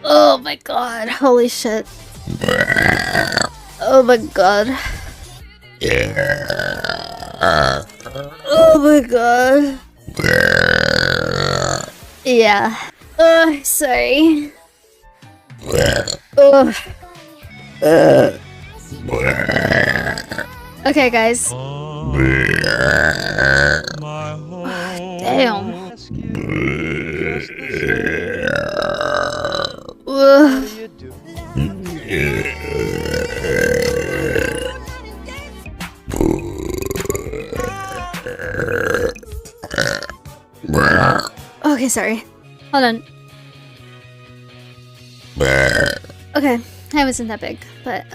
Oh my god, holy shit. Oh my god. Oh my god. Yeah. Sorry. Ugh. Okay, guys. Damn. Ugh. Okay, sorry. Hold on. Okay, that wasn't that big, but